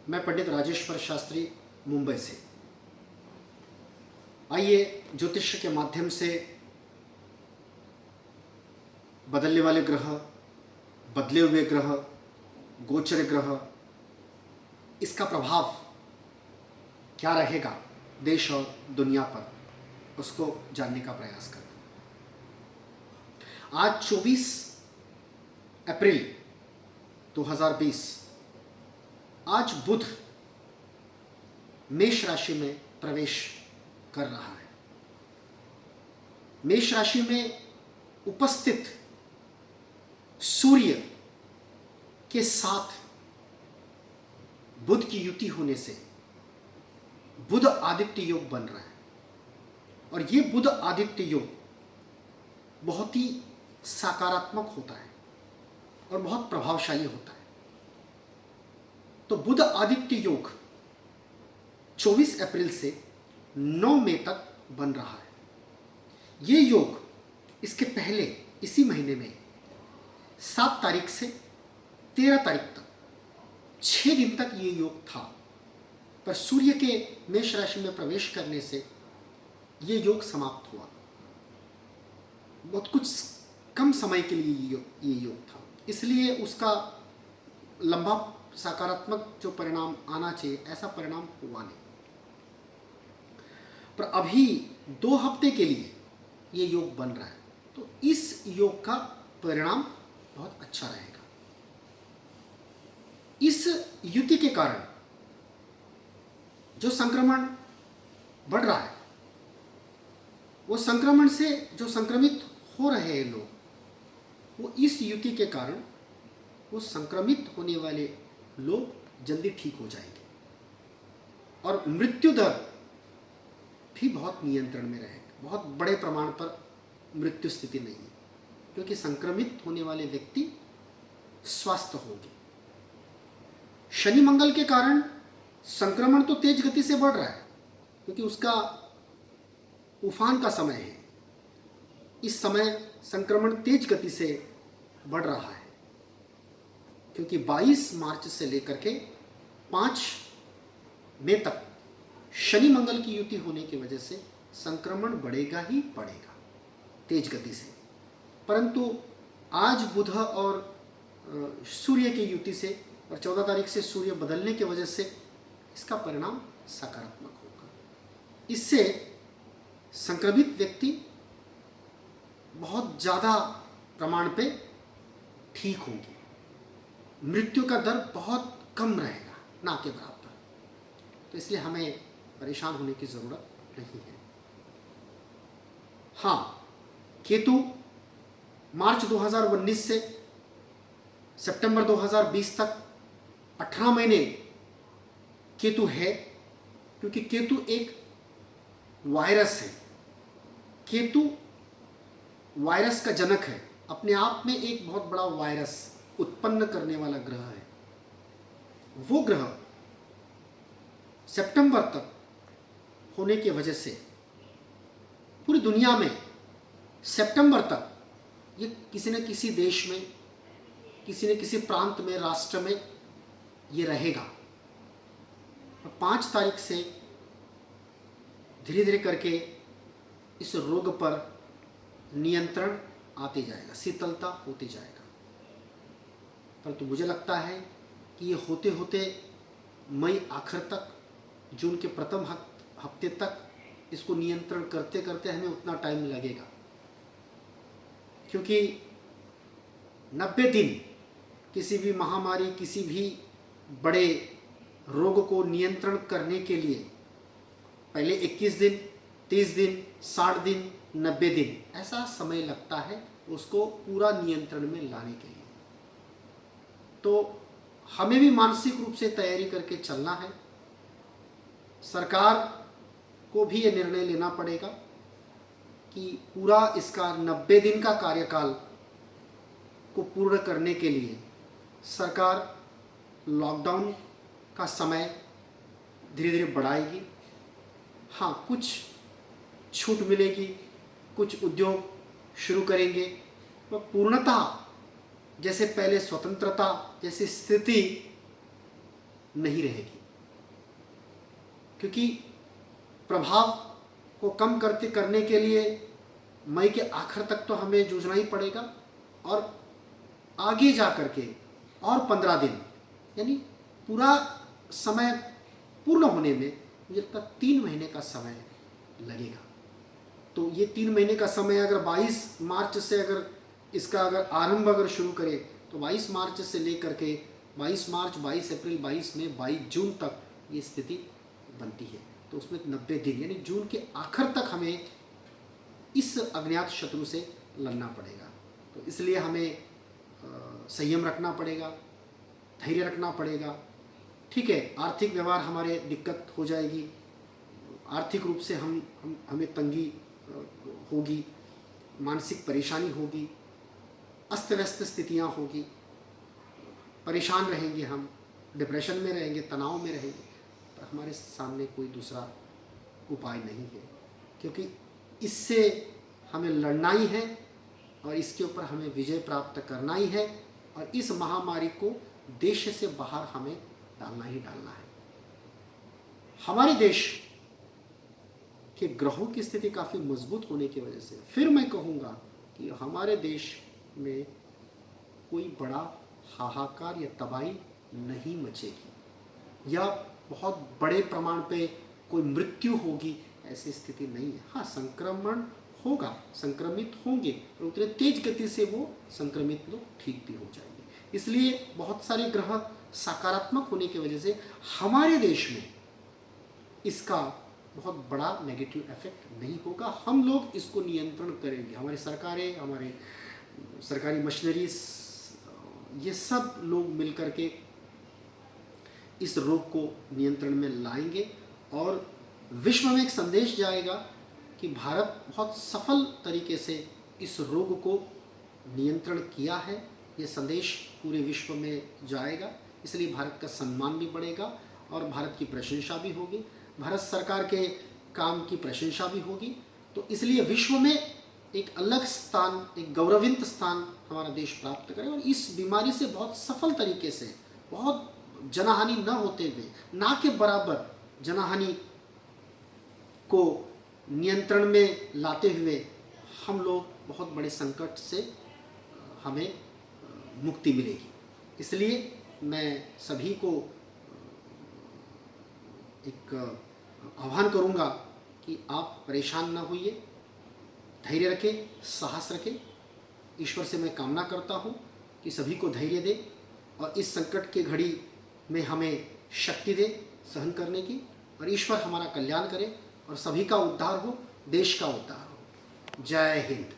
मैं पंडित राजेश्वर शास्त्री मुंबई से। आइए ज्योतिष के माध्यम से बदलने वाले ग्रह, बदले हुए ग्रह, गोचर ग्रह, इसका प्रभाव क्या रहेगा देश और दुनिया पर, उसको जानने का प्रयास करते हैं। आज 24 अप्रैल 2020, आज बुध मेष राशि में प्रवेश कर रहा है। मेष राशि में उपस्थित सूर्य के साथ बुध की युति होने से बुध आदित्य योग बन रहा है, और ये बुध आदित्य योग बहुत ही सकारात्मक होता है और बहुत प्रभावशाली होता है। तो बुध आदित्य योग 24 अप्रैल से 9 मई तक बन रहा है। ये योग इसके पहले इसी महीने में 7 तारीख से 13 तारीख तक 6 दिन तक ये योग था, पर सूर्य के मेष राशि में प्रवेश करने से ये योग समाप्त हुआ। बहुत कुछ कम समय के लिए ये योग था, इसलिए उसका लंबा सकारात्मक जो परिणाम आना चाहिए, ऐसा परिणाम हुआ नहीं। पर अभी 2 हफ्ते के लिए ये योग बन रहा है, तो इस योग का परिणाम बहुत अच्छा रहेगा। इस युति के कारण जो संक्रमण बढ़ रहा है, वो संक्रमण से जो संक्रमित हो रहे हैं लोग, वो इस युति के कारण वो संक्रमित होने वाले लोग जल्दी ठीक हो जाएंगे, और मृत्यु दर भी बहुत नियंत्रण में रहेगा। बहुत बड़े प्रमाण पर मृत्यु स्थिति नहीं है, क्योंकि संक्रमित होने वाले व्यक्ति स्वस्थ होंगे। शनि मंगल के कारण संक्रमण तो तेज गति से बढ़ रहा है, क्योंकि उसका उफान का समय है। इस समय संक्रमण तेज गति से बढ़ रहा है, क्योंकि 22 मार्च से लेकर के 5 मई तक शनि मंगल की युति होने की वजह से संक्रमण बढ़ेगा ही बढ़ेगा तेज गति से। परंतु आज बुध और सूर्य की युति से और 14 तारीख से सूर्य बदलने की वजह से इसका परिणाम सकारात्मक होगा। इससे संक्रमित व्यक्ति बहुत ज़्यादा प्रमाण पे ठीक होंगे, मृत्यु का दर बहुत कम रहेगा, ना के बराबर। तो इसलिए हमें परेशान होने की ज़रूरत नहीं है। हाँ, केतु मार्च 2019 से सितंबर 2020 तक 18 महीने केतु है, क्योंकि केतु एक वायरस है। केतु वायरस का जनक है, अपने आप में एक बहुत बड़ा वायरस उत्पन्न करने वाला ग्रह है। वो ग्रह सितंबर तक होने की वजह से पूरी दुनिया में सितंबर तक ये किसी न किसी देश में, किसी न किसी प्रांत में, राष्ट्र में ये रहेगा। और 5 तारीख से धीरे धीरे करके इस रोग पर नियंत्रण आते जाएगा, शीतलता होती जाएगा। परंतु मुझे लगता है कि ये होते होते मई आखिर तक, जून के प्रथम हफ्ते तक इसको नियंत्रण करते करते हमें उतना टाइम लगेगा, क्योंकि 90 दिन किसी भी महामारी, किसी भी बड़े रोग को नियंत्रण करने के लिए पहले 21 दिन, 30 दिन, 60 दिन, 90 दिन ऐसा समय लगता है उसको पूरा नियंत्रण में लाने के लिए। तो हमें भी मानसिक रूप से तैयारी करके चलना है। सरकार को भी ये निर्णय लेना पड़ेगा कि पूरा इसका 90 दिन का कार्यकाल को पूर्ण करने के लिए सरकार लॉकडाउन का समय धीरे धीरे बढ़ाएगी। हाँ, कुछ छूट मिलेगी, कुछ उद्योग शुरू करेंगे, वह पूर्णतः जैसे पहले स्वतंत्रता जैसी स्थिति नहीं रहेगी, क्योंकि प्रभाव को कम करने के लिए मई के आखिर तक तो हमें जूझना ही पड़ेगा, और आगे जा कर के और 15 दिन, यानी पूरा समय पूर्ण होने में मुझे लगता है 3 महीने का समय लगेगा। तो ये 3 महीने का समय अगर 22 मार्च से अगर इसका अगर आरंभ अगर शुरू करें तो 22 मार्च से लेकर के 22 मार्च, 22 अप्रैल, 22 मई, 22 जून तक ये स्थिति बनती है। तो उसमें 90 दिन यानी जून के आखिर तक हमें इस अज्ञात शत्रु से लड़ना पड़ेगा। तो इसलिए हमें संयम रखना पड़ेगा, धैर्य रखना पड़ेगा। ठीक है, आर्थिक व्यवहार हमारे दिक्कत हो जाएगी, आर्थिक रूप से हमें तंगी होगी, मानसिक परेशानी होगी, अस्त व्यस्त स्थितियाँ होगी, परेशान रहेंगे, हम डिप्रेशन में रहेंगे, तनाव में रहेंगे, पर हमारे सामने कोई दूसरा उपाय नहीं है, क्योंकि इससे हमें लड़ना ही है और इसके ऊपर हमें विजय प्राप्त करना ही है, और इस महामारी को देश से बाहर हमें डालना ही डालना है। हमारे देश के ग्रहों की स्थिति काफ़ी मजबूत होने की वजह से फिर मैं कहूँगा कि हमारे देश में कोई बड़ा हाहाकार या तबाही नहीं मचेगी, या बहुत बड़े प्रमाण पे कोई मृत्यु होगी, ऐसी स्थिति नहीं है। हाँ, संक्रमण होगा, संक्रमित होंगे, और उतने तेज गति से वो संक्रमित लोग ठीक भी हो जाएंगे। इसलिए बहुत सारे ग्रह सकारात्मक होने की वजह से हमारे देश में इसका बहुत बड़ा नेगेटिव इफेक्ट नहीं होगा। हम लोग इसको नियंत्रण करेंगे, हमारी सरकारें, हमारे सरकारी मशीनरीज, ये सब लोग मिलकर के इस रोग को नियंत्रण में लाएंगे, और विश्व में एक संदेश जाएगा कि भारत बहुत सफल तरीके से इस रोग को नियंत्रण किया है। ये संदेश पूरे विश्व में जाएगा, इसलिए भारत का सम्मान भी बढ़ेगा और भारत की प्रशंसा भी होगी, भारत सरकार के काम की प्रशंसा भी होगी। तो इसलिए विश्व में एक अलग स्थान, एक गौरवित स्थान हमारा देश प्राप्त करे, और इस बीमारी से बहुत सफल तरीके से, बहुत जनहानि न होते हुए, ना के बराबर जनहानि को नियंत्रण में लाते हुए हम लोग बहुत बड़े संकट से हमें मुक्ति मिलेगी। इसलिए मैं सभी को एक आह्वान करूंगा कि आप परेशान न होइए, धैर्य रखें, साहस रखें। ईश्वर से मैं कामना करता हूं कि सभी को धैर्य दे और इस संकट के घड़ी में हमें शक्ति दे सहन करने की, और ईश्वर हमारा कल्याण करे और सभी का उद्धार हो, देश का उद्धार हो। जय हिंद।